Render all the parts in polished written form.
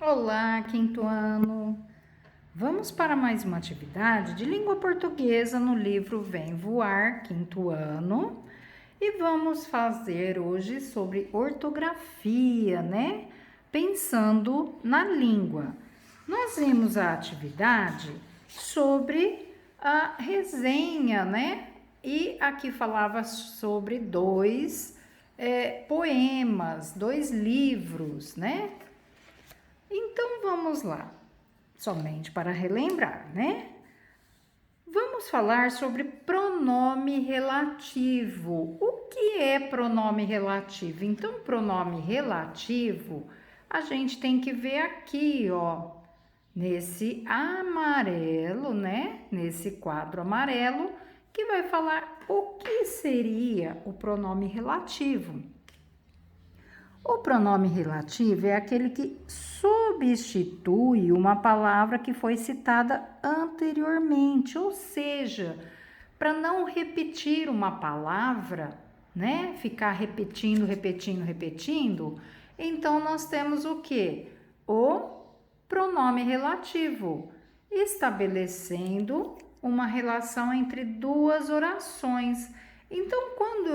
Olá, quinto ano! Vamos para mais uma atividade de língua portuguesa no livro Vem Voar, quinto ano. E vamos fazer hoje sobre ortografia, né? Pensando na língua. Nós vimos a atividade sobre a resenha, né? E aqui falava sobre dois poemas, dois livros, né? Então vamos lá, somente para relembrar, né? Vamos falar sobre pronome relativo. O que é pronome relativo? Então, pronome relativo, a gente tem que ver aqui, ó, nesse amarelo, né? Nesse quadro amarelo, que vai falar o que seria o pronome relativo. O pronome relativo é aquele que substitui uma palavra que foi citada anteriormente, ou seja, para não repetir uma palavra, né? Ficar repetindo, então nós temos o que? O pronome relativo, estabelecendo uma relação entre duas orações. Então, quando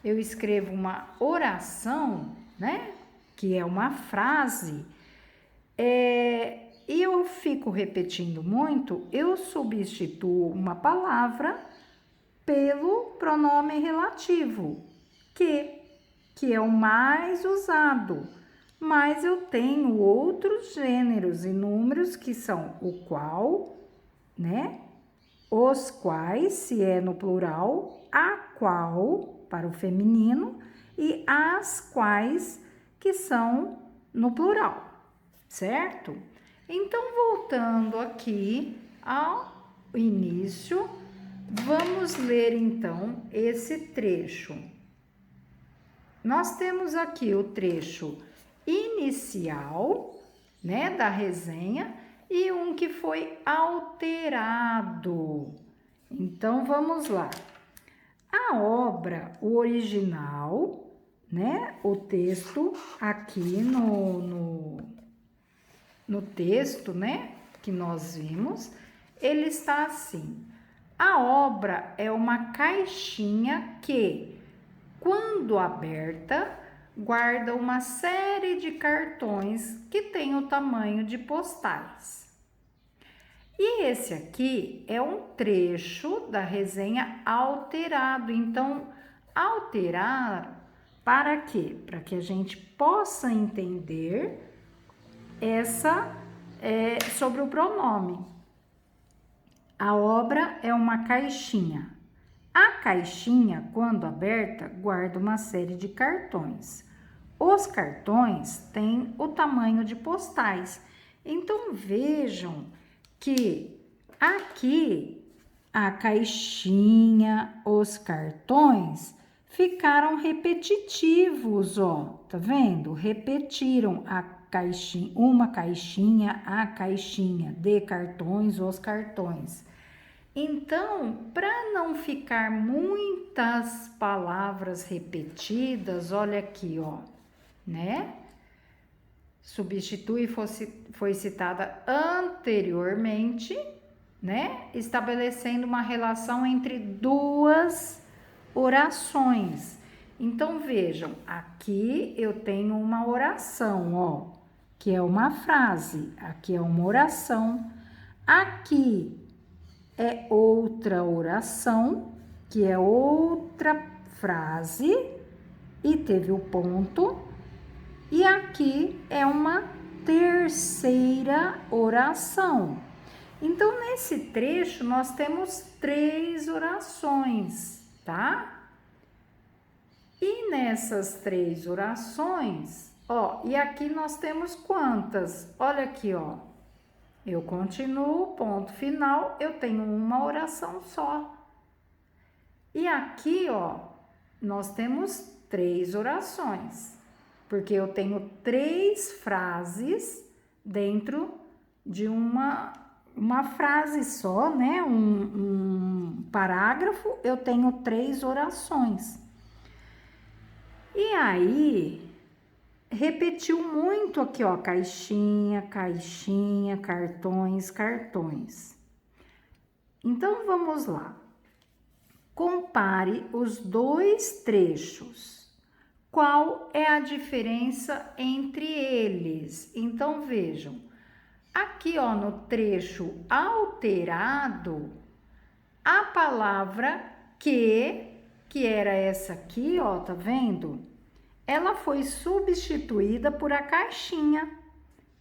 eu escrevo uma oração, né? Que é uma frase, e eu fico repetindo muito, eu substituo uma palavra pelo pronome relativo, que é o mais usado. Mas eu tenho outros gêneros e números que são o qual, né? Os quais, se é no plural, a qual, para o feminino, e as quais, que são no plural, certo? Então, voltando aqui ao início, vamos ler então esse trecho. Nós temos aqui o trecho inicial, né, da resenha, e um que foi alterado. Então, vamos lá. A obra, o original, né, o texto aqui no texto, né, que nós vimos, ele está assim. A obra é uma caixinha que, quando aberta, guarda uma série de cartões que tem o tamanho de postais. E esse aqui é um trecho da resenha alterado. Então, alterar para quê? Para que a gente possa entender sobre o pronome. A obra é uma caixinha. A caixinha, quando aberta, guarda uma série de cartões. Os cartões têm o tamanho de postais. Então, vejam que aqui a caixinha, os cartões ficaram repetitivos, ó, tá vendo? Repetiram a caixinha, uma caixinha, a caixinha de cartões, os cartões. Então, para não ficar muitas palavras repetidas, olha aqui, ó, né? Substitui foi citada anteriormente, né? Estabelecendo uma relação entre duas orações. Então, vejam, aqui eu tenho uma oração, ó, que é uma frase, aqui é uma oração, aqui é outra oração, que é outra frase, e teve o ponto, e aqui é uma terceira oração. Então, nesse trecho, nós temos 3 orações, tá? E nessas 3 orações, ó, e aqui nós temos quantas? Olha aqui, ó. Eu continuo, ponto final, eu tenho uma oração só. E aqui, ó, nós temos 3 orações, porque eu tenho 3 frases dentro de uma frase só, né? Um parágrafo, eu tenho 3 orações. E aí, repetiu muito aqui, ó, caixinha, caixinha, cartões, cartões. Então, vamos lá. Compare os dois trechos. Qual é a diferença entre eles? Então, vejam. Aqui, ó, no trecho alterado, a palavra que era essa aqui, ó, tá vendo? Ela foi substituída por a caixinha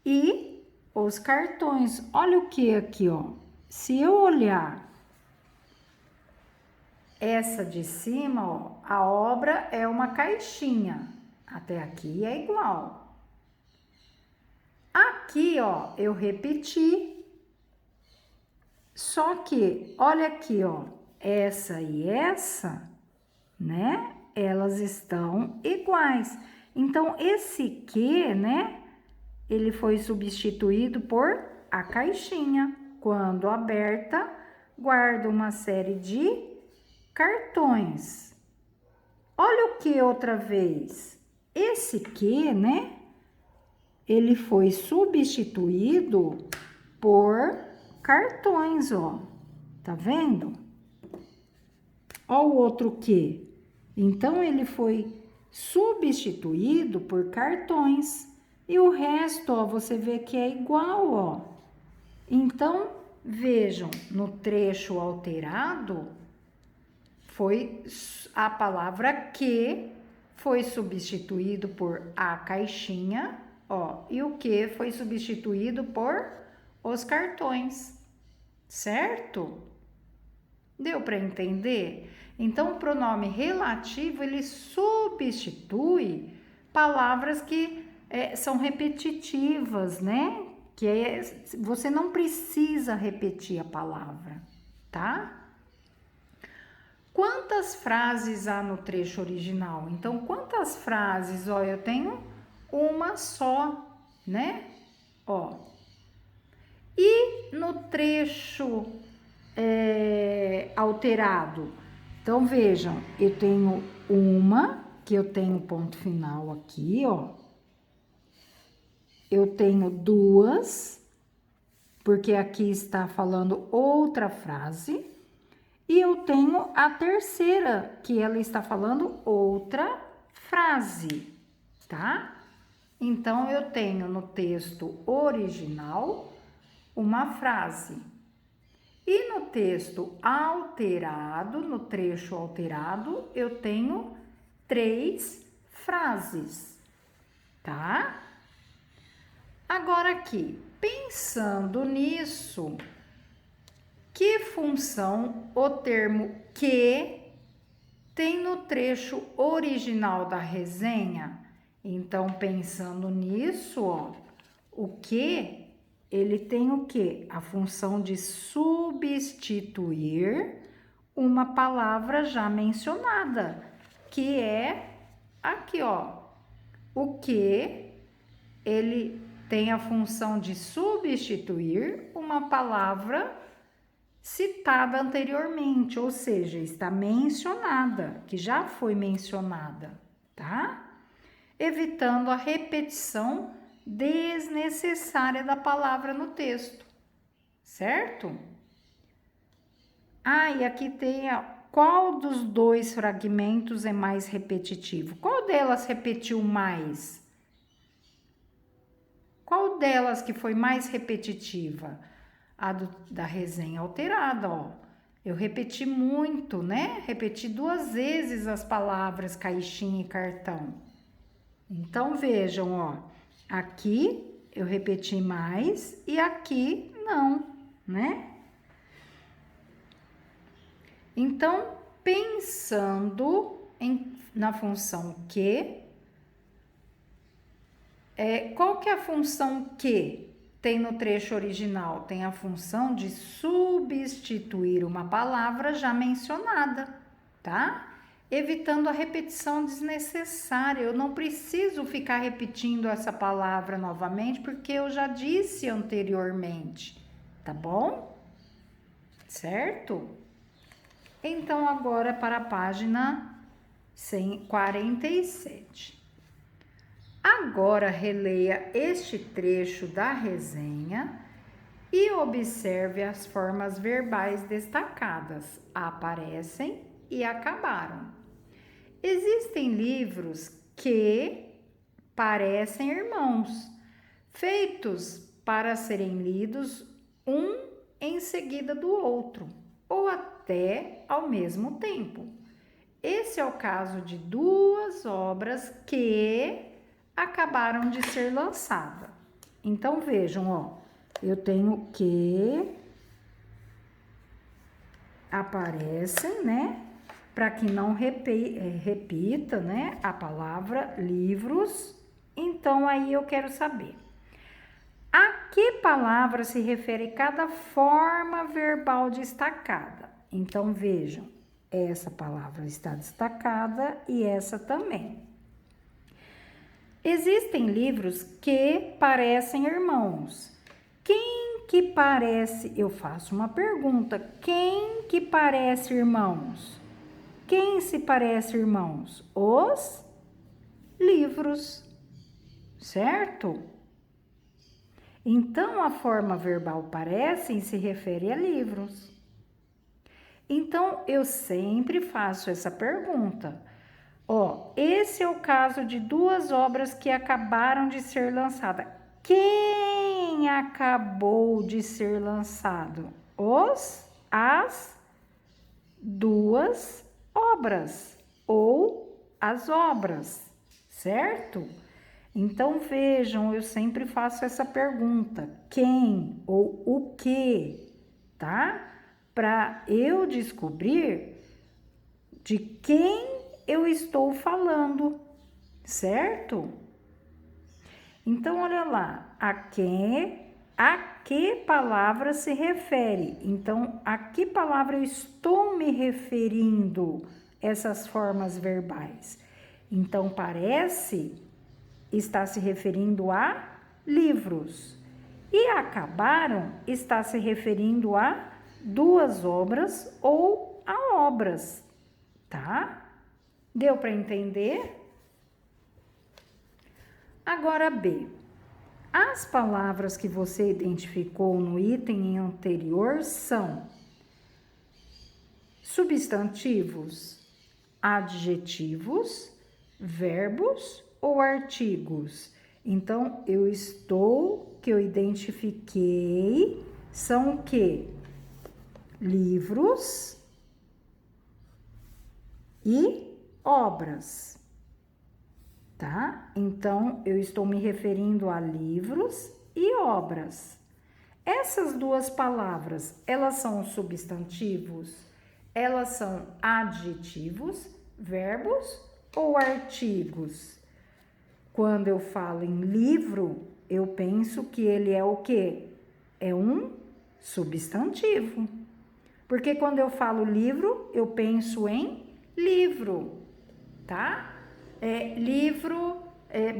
e os cartões. Olha o que aqui, ó. Se eu olhar essa de cima, ó, a obra é uma caixinha. Até aqui é igual. Aqui, ó, eu repeti. Só que, olha aqui, ó, essa e essa, né? Elas estão iguais. Então, esse que, né? Ele foi substituído por a caixinha. Quando aberta, guarda uma série de cartões. Olha o que outra vez. Esse que, né? Ele foi substituído por cartões, ó. Tá vendo? Ó o outro que. Então, ele foi substituído por cartões. E o resto, ó, você vê que é igual, ó. Então, vejam, no trecho alterado, foi a palavra que foi substituído por a caixinha, ó, e o que foi substituído por os cartões, certo? Deu para entender? Então, o pronome relativo, ele substitui palavras que são repetitivas, né? Você não precisa repetir a palavra, tá? Quantas frases há no trecho original? Então, quantas frases? Ó, eu tenho uma só, né? Ó. E no trecho alterado? Então, vejam, eu tenho uma, que eu tenho ponto final aqui, ó. Eu tenho duas, porque aqui está falando outra frase. E eu tenho a terceira, que ela está falando outra frase, tá? Então, eu tenho no texto original uma frase. E no texto alterado, no trecho alterado, eu tenho 3 frases, tá? Agora aqui, pensando nisso, que função o termo que tem no trecho original da resenha? Então, pensando nisso, ó, o que ele tem o quê? A função de substituir uma palavra já mencionada, que é aqui, ó. O que ele tem a função de substituir uma palavra citada anteriormente, ou seja, está mencionada, que já foi mencionada, tá? Evitando a repetição desnecessária da palavra no texto, certo? Ah, e aqui tem qual dos dois fragmentos é mais repetitivo? Qual delas repetiu mais? Qual delas que foi mais repetitiva? A da resenha alterada, ó. Eu repeti muito, né? Repeti 2 vezes as palavras caixinha e cartão. Então, vejam, ó. Aqui eu repeti mais e aqui não, né? Então, pensando na função que, qual que é a função que tem no trecho original? Tem a função de substituir uma palavra já mencionada, tá? Evitando a repetição desnecessária. Eu não preciso ficar repetindo essa palavra novamente, porque eu já disse anteriormente, tá bom? Certo? Então, agora para a página 47. Agora releia este trecho da resenha e observe as formas verbais destacadas. Aparecem e acabaram. Existem livros que parecem irmãos, feitos para serem lidos um em seguida do outro, ou até ao mesmo tempo. Esse é o caso de duas obras que acabaram de ser lançadas. Então vejam, ó, eu tenho que aparecem, né? Para que não repita, né, a palavra livros. Então aí eu quero saber a que palavra se refere cada forma verbal destacada. Então vejam, essa palavra está destacada e essa também. Existem livros que parecem irmãos. Quem que parece? Eu faço uma pergunta. Quem que parece irmãos? Quem se parece irmãos? Os livros, certo? Então, a forma verbal parecem se refere a livros. Então, eu sempre faço essa pergunta. Ó, esse é o caso de duas obras que acabaram de ser lançadas. Quem acabou de ser lançado? As duas obras ou as obras, certo? Então vejam, eu sempre faço essa pergunta: quem ou o que, tá? Para eu descobrir de quem eu estou falando, certo? Então olha lá, a que palavra se refere? Então, a que palavra eu estou me referindo essas formas verbais? Então, parece está se referindo a livros. E acabaram está se referindo a duas obras ou a obras, tá? Deu para entender? Agora B. As palavras que você identificou no item anterior são substantivos, adjetivos, verbos ou artigos. Então, eu identifiquei são o quê? Livros e obras. Tá? Então, eu estou me referindo a livros e obras. Essas duas palavras, elas são substantivos? Elas são adjetivos, verbos ou artigos? Quando eu falo em livro, eu penso que ele é o quê? É um substantivo. Porque quando eu falo livro, eu penso em livro, tá? Livro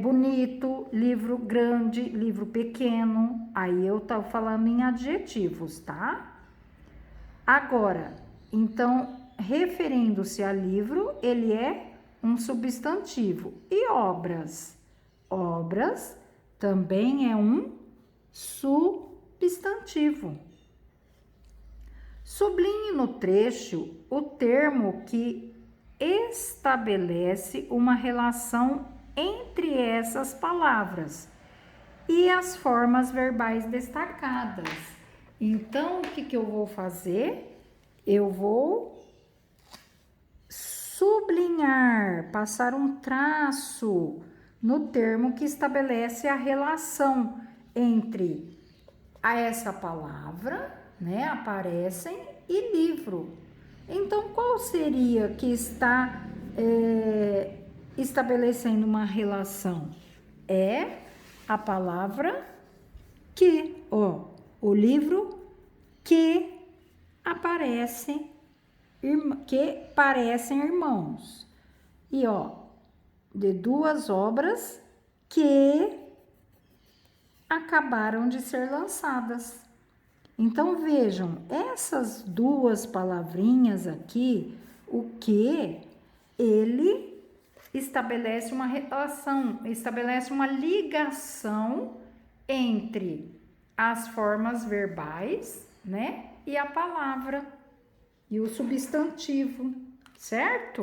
bonito, livro grande, livro pequeno. Aí eu tô falando em adjetivos, tá? Agora, então, referindo-se a livro, ele é um substantivo. E obras? Obras também é um substantivo. Sublinhe no trecho o termo que estabelece uma relação entre essas palavras e as formas verbais destacadas. Então, o que eu vou fazer? Eu vou sublinhar, passar um traço no termo que estabelece a relação entre essa palavra, né, aparecem, e livro. Então, qual seria que está estabelecendo uma relação? É a palavra que, ó, o livro que parecem irmãos. E, ó, de duas obras que acabaram de ser lançadas. Então, vejam, essas duas palavrinhas aqui, o que ele estabelece uma relação, estabelece uma ligação entre as formas verbais, né? E a palavra e o substantivo, certo?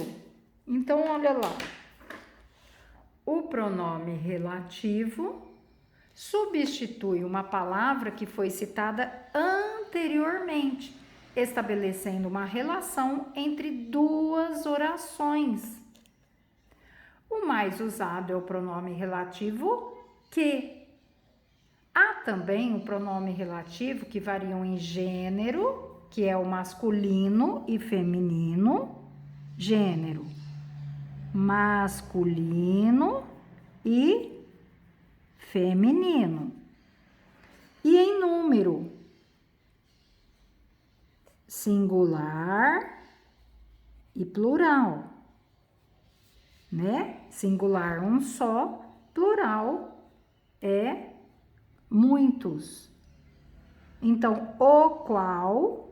Então, olha lá. O pronome relativo substitui uma palavra que foi citada anteriormente, estabelecendo uma relação entre duas orações. O mais usado é o pronome relativo que. Há também o pronome relativo que variam em gênero, que é o masculino e feminino, gênero masculino e feminino. E em número, singular e plural, né? Singular um só, plural é muitos. Então, o qual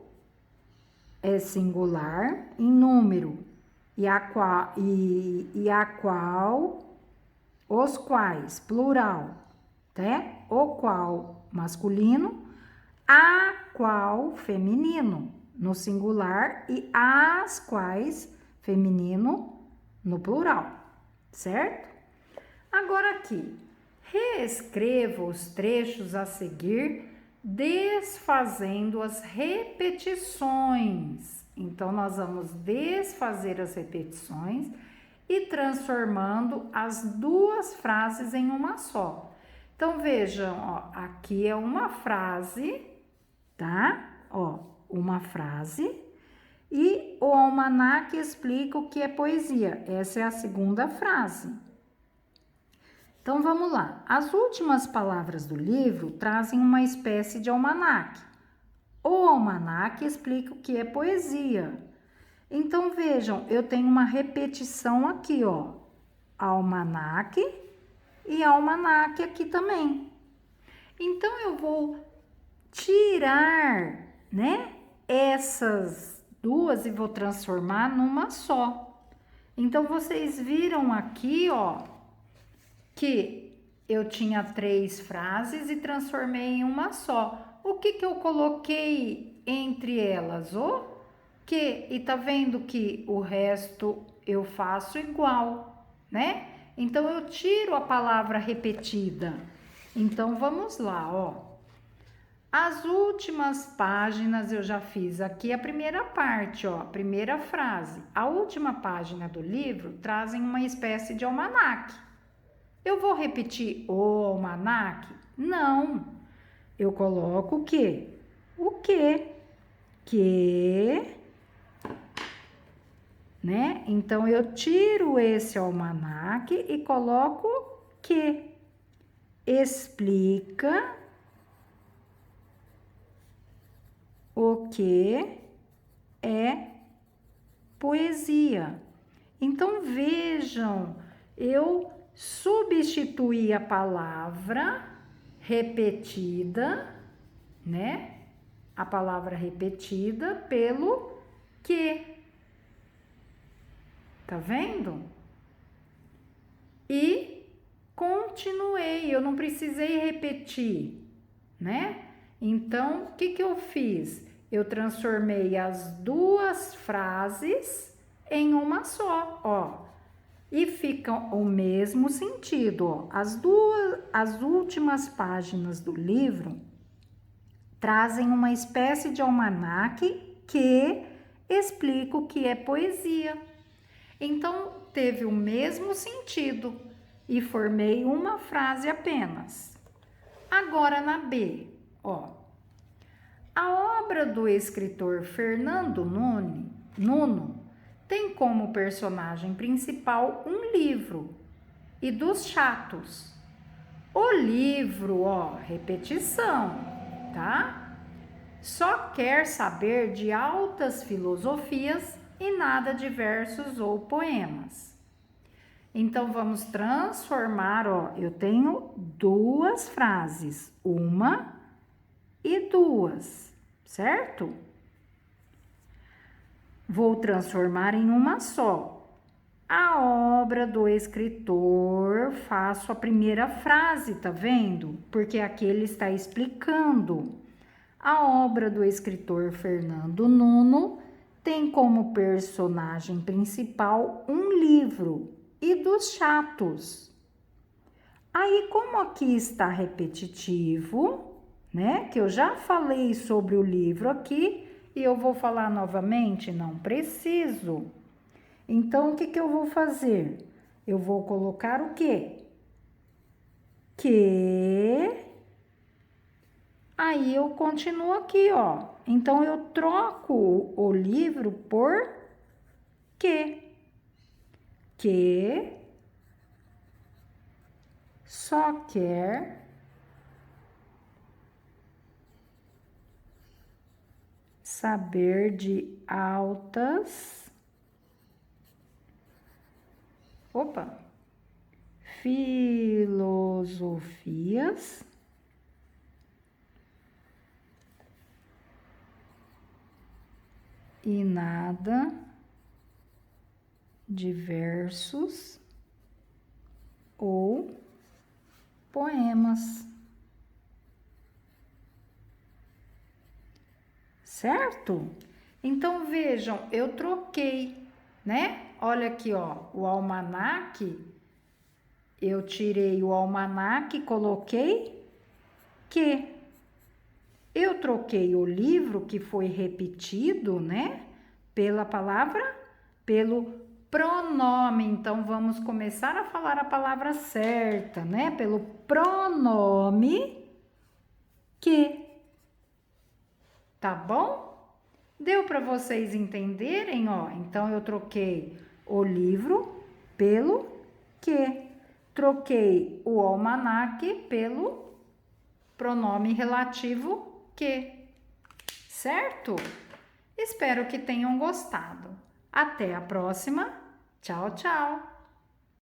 é singular em número e a qual, os quais, plural, né? O qual masculino, a qual feminino no singular e as quais feminino no plural, certo? Agora aqui, reescreva os trechos a seguir, desfazendo as repetições. Então, nós vamos desfazer as repetições e transformando as duas frases em uma só. Então, vejam, ó, aqui é uma frase, tá? Ó, uma frase. E o almanaque explica o que é poesia. Essa é a segunda frase. Então, vamos lá. As últimas palavras do livro trazem uma espécie de almanaque. O almanaque explica o que é poesia. Então, vejam, eu tenho uma repetição aqui, ó. Almanaque e almanaque aqui também. Então, eu vou tirar, né, essas duas e vou transformar numa só. Então, vocês viram aqui, ó, que eu tinha 3 frases e transformei em uma só. O que eu coloquei entre elas? O que? E tá vendo que o resto eu faço igual, né? Então, eu tiro a palavra repetida. Então, vamos lá, ó. As últimas páginas eu já fiz aqui a primeira parte, ó, a primeira frase. A última página do livro trazem uma espécie de almanaque. Eu vou repetir o almanaque? Não. Eu coloco o quê? O quê? Que, né? Então, eu tiro esse almanaque e coloco que. Explica o que é poesia. Então, vejam, eu substituí a palavra repetida, né? A palavra repetida pelo que. Tá vendo? E continuei, eu não precisei repetir, né? Então, o que eu fiz? Eu transformei as duas frases em uma só, ó. E fica o mesmo sentido, ó. As últimas páginas do livro trazem uma espécie de almanaque que explica o que é poesia. Então, teve o mesmo sentido e formei uma frase apenas. Agora na B, ó. A obra do escritor Fernando Nuno tem como personagem principal um livro e dos chatos. O livro, ó, repetição, tá? Só quer saber de altas filosofias e nada de versos ou poemas. Então, vamos transformar, ó, eu tenho duas frases, uma e duas, certo? Vou transformar em uma só. A obra do escritor, faço a primeira frase, tá vendo? Porque aqui ele está explicando. A obra do escritor Fernando Nuno tem como personagem principal um livro e dos chatos. Aí, como aqui está repetitivo, né? Que eu já falei sobre o livro aqui e eu vou falar novamente, não preciso. Então, o que eu vou fazer? Eu vou colocar o quê? Que. Aí eu continuo aqui, ó. Então, eu troco o livro por que. Que só quer saber de altas. Filosofias e nada de versos ou poemas. Certo? Então vejam, eu troquei, né? Olha aqui, ó, o almanaque. Eu tirei o almanaque e coloquei que. Eu troquei o livro que foi repetido, né? Pela palavra, pelo pronome. Então, vamos começar a falar a palavra certa, né? Pelo pronome que. Tá bom? Deu para vocês entenderem, ó? Então, eu troquei o livro pelo que. Troquei o almanaque pelo pronome relativo que. Certo? Espero que tenham gostado. Até a próxima. Tchau, tchau.